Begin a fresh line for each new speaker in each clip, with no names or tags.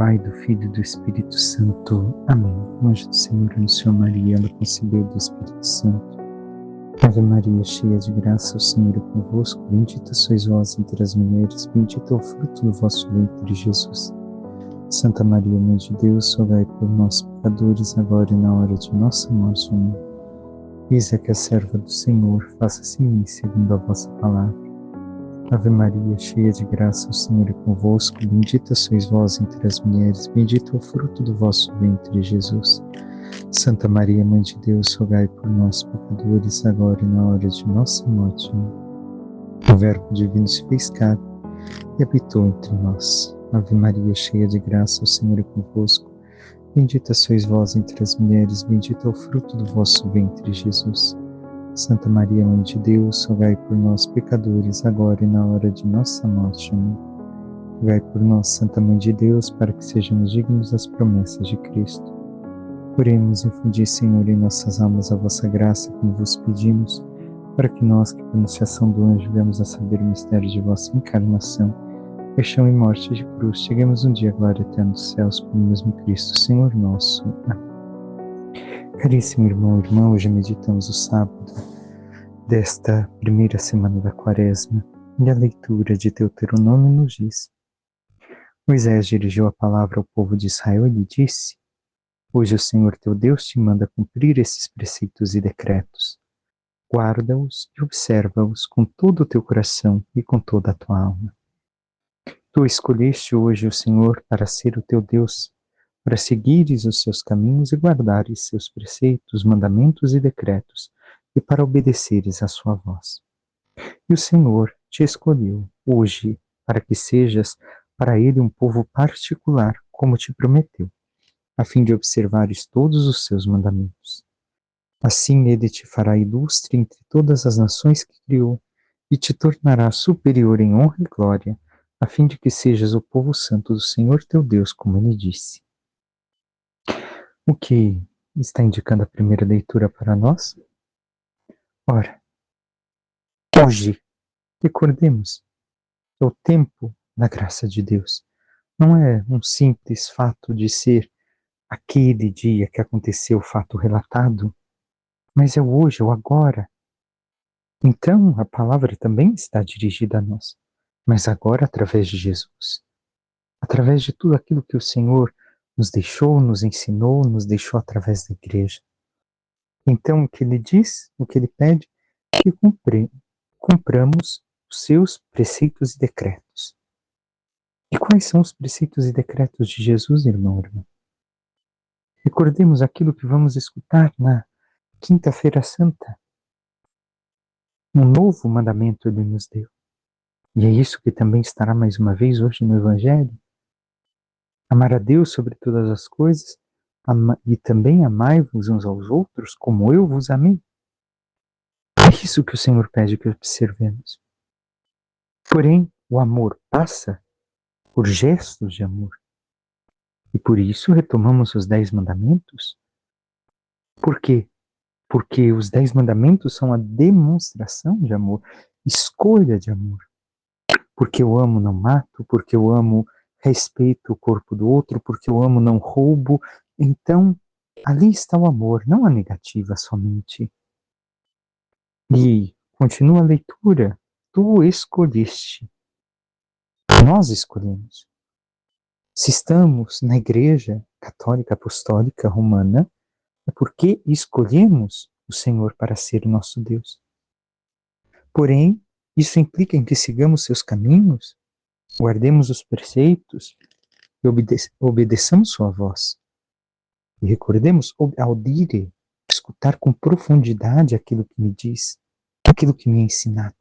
Pai, do Filho e do Espírito Santo. Amém. O anjo do Senhor anunciou a Maria, ela concebeu do Espírito Santo. Ave Maria, cheia de graça, o Senhor é convosco. Bendita sois vós entre as mulheres, bendito é o fruto do vosso ventre, Jesus. Santa Maria, Mãe de Deus, rogai por nós, pecadores, agora e na hora de nossa morte. Amém. Eis que a serva do Senhor, faça-se em mim segundo a vossa palavra. Ave Maria, cheia de graça, o Senhor é convosco. Bendita sois vós entre as mulheres, bendito é o fruto do vosso ventre, Jesus. Santa Maria, Mãe de Deus, rogai por nós, pecadores, agora e na hora de nossa morte. Amém. O Verbo divino se fez carne e habitou entre nós. Ave Maria, cheia de graça, o Senhor é convosco. Bendita sois vós entre as mulheres, bendito é o fruto do vosso ventre, Jesus. Santa Maria, Mãe de Deus, rogai por nós, pecadores, agora e na hora de nossa morte. Amém. Rogai por nós, Santa Mãe de Deus, para que sejamos dignos das promessas de Cristo. Oremos, infundi, Senhor, em nossas almas a vossa graça, como vos pedimos, para que nós, que por anunciação do anjo, venhamos a saber o mistério de vossa encarnação, paixão e morte de cruz, cheguemos um dia à glória eterna dos céus, pelo mesmo Cristo, Senhor nosso. Amém. Caríssimo irmão e irmã, hoje meditamos o sábado desta primeira semana da Quaresma, e a leitura de Deuteronômio nos diz: Moisés dirigiu a palavra ao povo de Israel e lhe disse: Hoje o Senhor teu Deus te manda cumprir esses preceitos e decretos. Guarda-os e observa-os com todo o teu coração e com toda a tua alma. Tu escolheste hoje o Senhor para ser o teu Deus, para seguires os seus caminhos e guardares seus preceitos, mandamentos e decretos, e para obedeceres à sua voz. E o Senhor te escolheu hoje para que sejas para ele um povo particular, como te prometeu, a fim de observares todos os seus mandamentos. Assim ele te fará ilustre entre todas as nações que criou, e te tornará superior em honra e glória, a fim de que sejas o povo santo do Senhor teu Deus, como ele disse. O que está indicando a primeira leitura para nós? Ora, hoje, recordemos, é o tempo da graça de Deus. Não é um simples fato de ser aquele dia que aconteceu o fato relatado, mas é o hoje, é o agora. Então, a palavra também está dirigida a nós, mas agora através de Jesus. Através de tudo aquilo que o Senhor nos deixou, nos ensinou, nos deixou através da igreja. Então, o que ele diz, o que ele pede, é que cumpramos os seus preceitos e decretos. E quais são os preceitos e decretos de Jesus, irmão e irmã? Recordemos aquilo que vamos escutar na Quinta-feira Santa. Um novo mandamento ele nos deu. E é isso que também estará mais uma vez hoje no Evangelho. Amar a Deus sobre todas as coisas e também amai-vos uns aos outros como eu vos amei. É isso que o Senhor pede que observemos. Porém, o amor passa por gestos de amor. E por isso retomamos os 10 mandamentos. Por quê? Porque os 10 mandamentos são a demonstração de amor, escolha de amor. Porque eu amo, não mato, porque eu amo, respeito o corpo do outro, porque eu amo, não roubo. Então, ali está o amor, não a negativa somente. E continua a leitura. Tu escolheste. Nós escolhemos. Se estamos na Igreja Católica Apostólica Romana, é porque escolhemos o Senhor para ser o nosso Deus. Porém, isso implica em que sigamos seus caminhos, guardemos os preceitos e obedeçamos sua voz. E recordemos, audire, escutar com profundidade aquilo que me diz, aquilo que me é ensinado.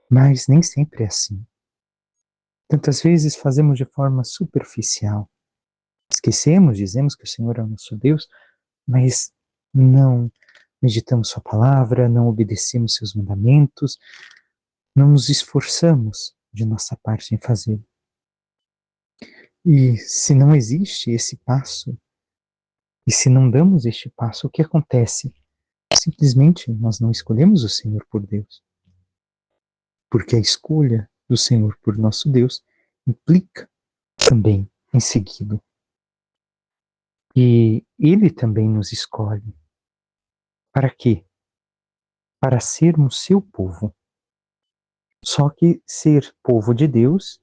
Mas nem sempre é assim. Tantas vezes fazemos de forma superficial. Esquecemos, dizemos que o Senhor é o nosso Deus, mas não meditamos sua palavra, não obedecemos seus mandamentos, não nos esforçamos de nossa parte em fazê-lo. E se não existe esse passo, e se não damos este passo, o que acontece? Simplesmente nós não escolhemos o Senhor por Deus. Porque a escolha do Senhor por nosso Deus implica também em segui-lo. E Ele também nos escolhe. Para quê? Para sermos seu povo. Só que ser povo de Deus,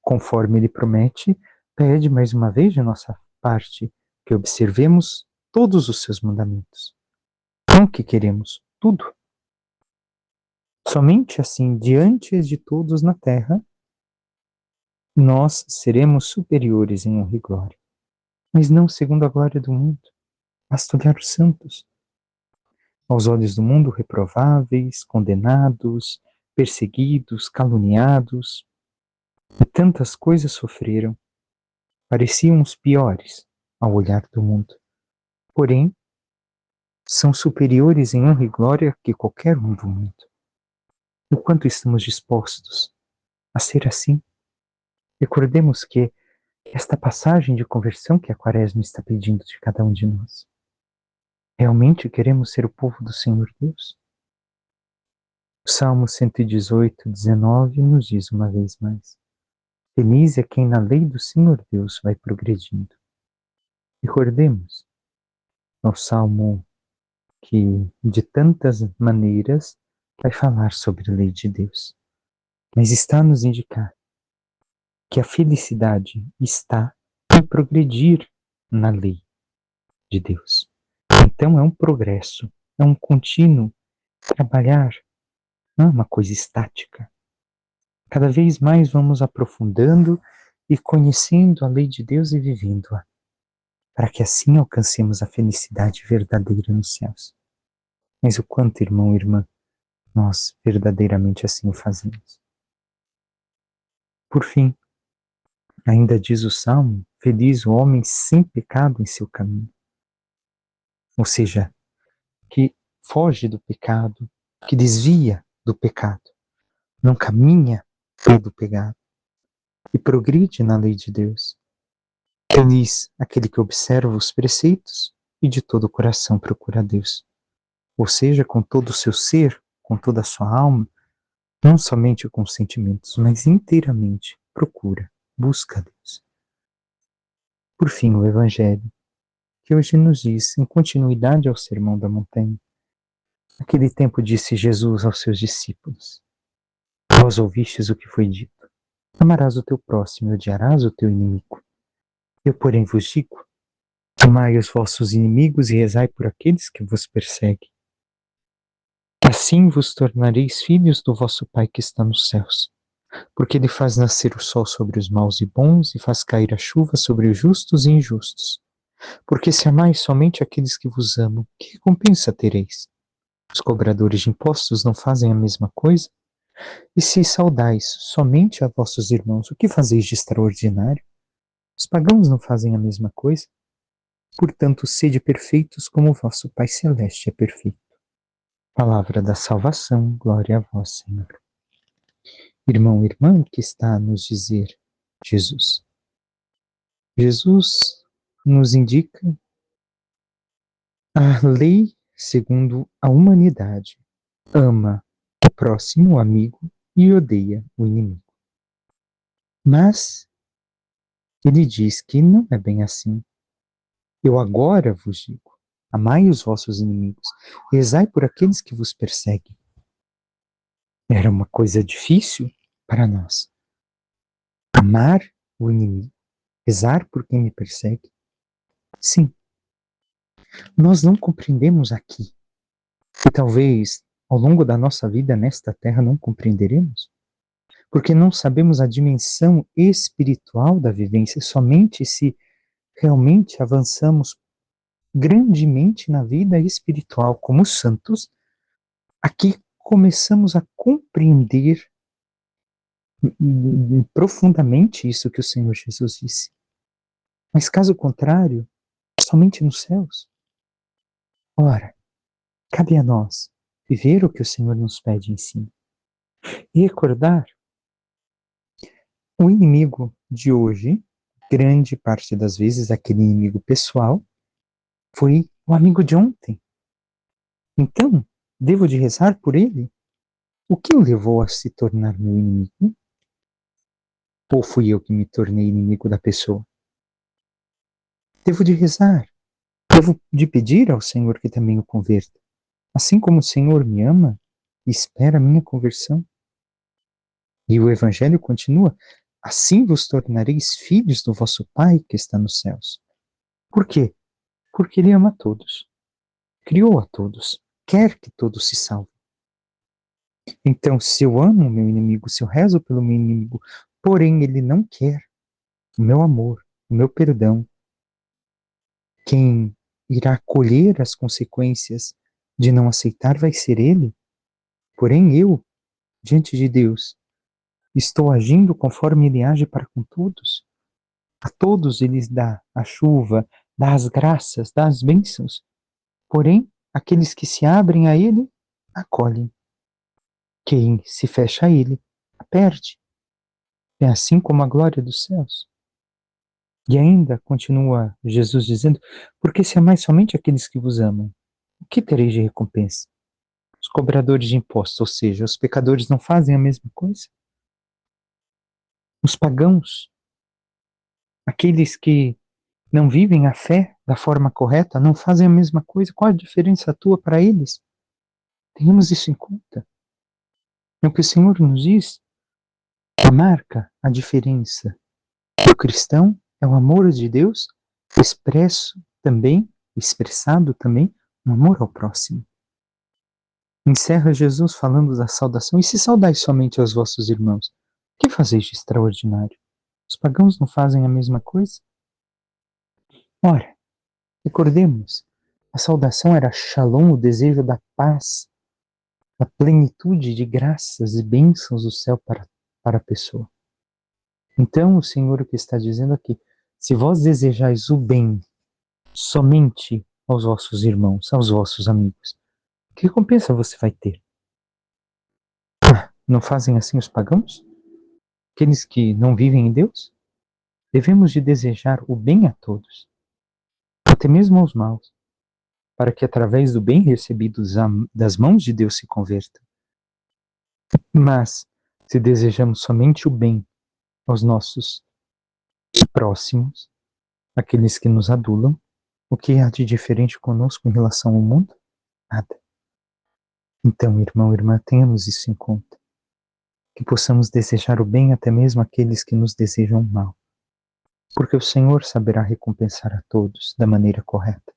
conforme Ele promete, pede mais uma vez de nossa parte que observemos todos os seus mandamentos. Não que queremos tudo. Somente assim, diante de todos na terra, nós seremos superiores em honra e glória. Mas não segundo a glória do mundo. Basta olhar os santos. Aos olhos do mundo, reprováveis, condenados, perseguidos, caluniados, e tantas coisas sofreram. Pareciam os piores ao olhar do mundo. Porém, são superiores em honra e glória que qualquer um do mundo. O quanto estamos dispostos a ser assim? Recordemos que esta passagem de conversão que a Quaresma está pedindo de cada um de nós. Realmente queremos ser o povo do Senhor Deus? O Salmo 118, 19 nos diz uma vez mais: feliz é quem na lei do Senhor Deus vai progredindo. Recordemos o Salmo que de tantas maneiras vai falar sobre a lei de Deus, mas está a nos indicar que a felicidade está em progredir na lei de Deus. Então é um progresso, é um contínuo trabalhar, não é uma coisa estática. Cada vez mais vamos aprofundando e conhecendo a lei de Deus e vivendo-a, para que assim alcancemos a felicidade verdadeira nos céus. Mas o quanto, irmão e irmã, nós verdadeiramente assim o fazemos. Por fim, ainda diz o Salmo, feliz o homem sem pecado em seu caminho. Ou seja, que foge do pecado, que desvia do pecado, não caminha pelo pecado e progride na lei de Deus. Feliz aquele que observa os preceitos e de todo o coração procura a Deus. Ou seja, com todo o seu ser, com toda a sua alma, não somente com os sentimentos, mas inteiramente procura, busca a Deus. Por fim, o Evangelho, que hoje nos diz, em continuidade ao Sermão da Montanha, naquele tempo disse Jesus aos seus discípulos: vós ouvistes o que foi dito, amarás o teu próximo e odiarás o teu inimigo. Eu, porém, vos digo, amai os vossos inimigos e rezai por aqueles que vos perseguem. Assim vos tornareis filhos do vosso Pai que está nos céus, porque Ele faz nascer o sol sobre os maus e bons e faz cair a chuva sobre os justos e injustos. Porque se amais somente aqueles que vos amam, que recompensa tereis? Os cobradores de impostos não fazem a mesma coisa? E se saudais somente a vossos irmãos, o que fazeis de extraordinário? Os pagãos não fazem a mesma coisa? Portanto, sede perfeitos como o vosso Pai Celeste é perfeito. Palavra da salvação, glória a vós, Senhor. Irmão e irmã, que está a nos dizer Jesus? Jesus nos indica a lei segundo a humanidade. Ama o próximo, o amigo, e odeia o inimigo. Mas ele diz que não é bem assim. Eu agora vos digo, amai os vossos inimigos, rezai por aqueles que vos perseguem. Era uma coisa difícil para nós. Amar o inimigo, rezar por quem me persegue. Sim, nós não compreendemos aqui. E talvez ao longo da nossa vida nesta terra não compreenderemos. Porque não sabemos a dimensão espiritual da vivência. Somente se realmente avançamos grandemente na vida espiritual como santos, aqui começamos a compreender profundamente isso que o Senhor Jesus disse. Mas caso contrário, somente nos céus. Ora, cabe a nós viver o que o Senhor nos pede em si. E recordar o inimigo de hoje, grande parte das vezes aquele inimigo pessoal, foi o amigo de ontem. Então, devo de rezar por ele? O que o levou a se tornar meu inimigo? Ou fui eu que me tornei inimigo da pessoa? Devo de rezar, devo de pedir ao Senhor que também o converta. Assim como o Senhor me ama e espera a minha conversão. E o Evangelho continua: assim vos tornareis filhos do vosso Pai que está nos céus. Por quê? Porque Ele ama a todos, criou a todos, quer que todos se salvem. Então, se eu amo o meu inimigo, se eu rezo pelo meu inimigo, porém ele não quer o meu amor, o meu perdão, quem irá colher as consequências de não aceitar vai ser ele. Porém, eu, diante de Deus, estou agindo conforme ele age para com todos. A todos ele dá a chuva, dá as graças, dá as bênçãos. Porém, aqueles que se abrem a ele, acolhem. Quem se fecha a ele, a perde. É assim como a glória dos céus. E ainda continua Jesus dizendo: porque se amais somente aqueles que vos amam, o que tereis de recompensa? Os cobradores de impostos, ou seja, os pecadores, não fazem a mesma coisa? Os pagãos, aqueles que não vivem a fé da forma correta, não fazem a mesma coisa? Qual a diferença tua para eles? Tenhamos isso em conta. É o que o Senhor nos diz. Marca a diferença do cristão é o amor de Deus expressado também no amor ao próximo. Encerra Jesus falando da saudação: e se saudais somente aos vossos irmãos, o que fazeis de extraordinário? Os pagãos não fazem a mesma coisa? Ora, recordemos, a saudação era Shalom, o desejo da paz, a plenitude de graças e bênçãos do céu para a pessoa. Então, o Senhor o que está dizendo aqui: se vós desejais o bem somente aos vossos irmãos, aos vossos amigos, que recompensa você vai ter? Não fazem assim os pagãos? Aqueles que não vivem em Deus? Devemos de desejar o bem a todos, até mesmo aos maus, para que através do bem recebido das mãos de Deus se convertam. Mas, se desejamos somente o bem aos nossos próximos, aqueles que nos adulam, o que há de diferente conosco em relação ao mundo? Nada. Então, irmão, irmã, tenhamos isso em conta. Que possamos desejar o bem até mesmo àqueles que nos desejam o mal. Porque o Senhor saberá recompensar a todos da maneira correta.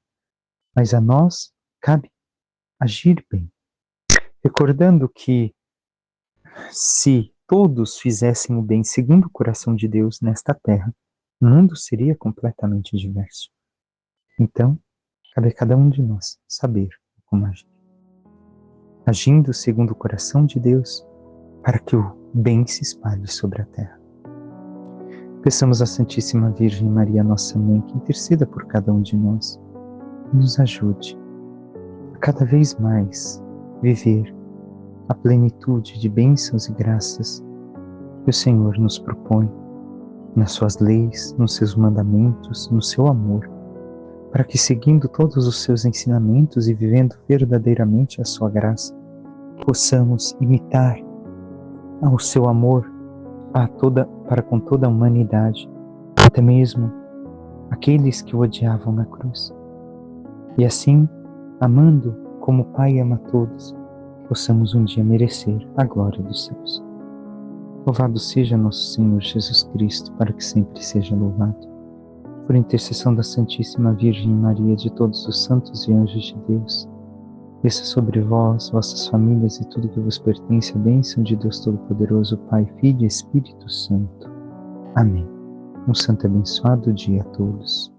Mas a nós cabe agir bem. Recordando que se todos fizessem o bem segundo o coração de Deus nesta terra, o mundo seria completamente diverso. Então, cabe a cada um de nós saber como agir. Agindo segundo o coração de Deus, para que o bem se espalhe sobre a terra. Peçamos à Santíssima Virgem Maria, nossa Mãe, que interceda por cada um de nós e nos ajude a cada vez mais viver a plenitude de bênçãos e graças que o Senhor nos propõe nas suas leis, nos seus mandamentos, no seu amor, para que, seguindo todos os seus ensinamentos e vivendo verdadeiramente a sua graça, possamos imitar o seu amor para com toda a humanidade, até mesmo aqueles que o odiavam na cruz. E assim, amando como o Pai ama todos, possamos um dia merecer a glória dos céus. Louvado seja nosso Senhor Jesus Cristo, para que sempre seja louvado. Por intercessão da Santíssima Virgem Maria, de todos os santos e anjos de Deus, desça sobre vós, vossas famílias e tudo que vos pertence, a bênção de Deus Todo-Poderoso, Pai, Filho e Espírito Santo. Amém. Um santo e abençoado dia a todos.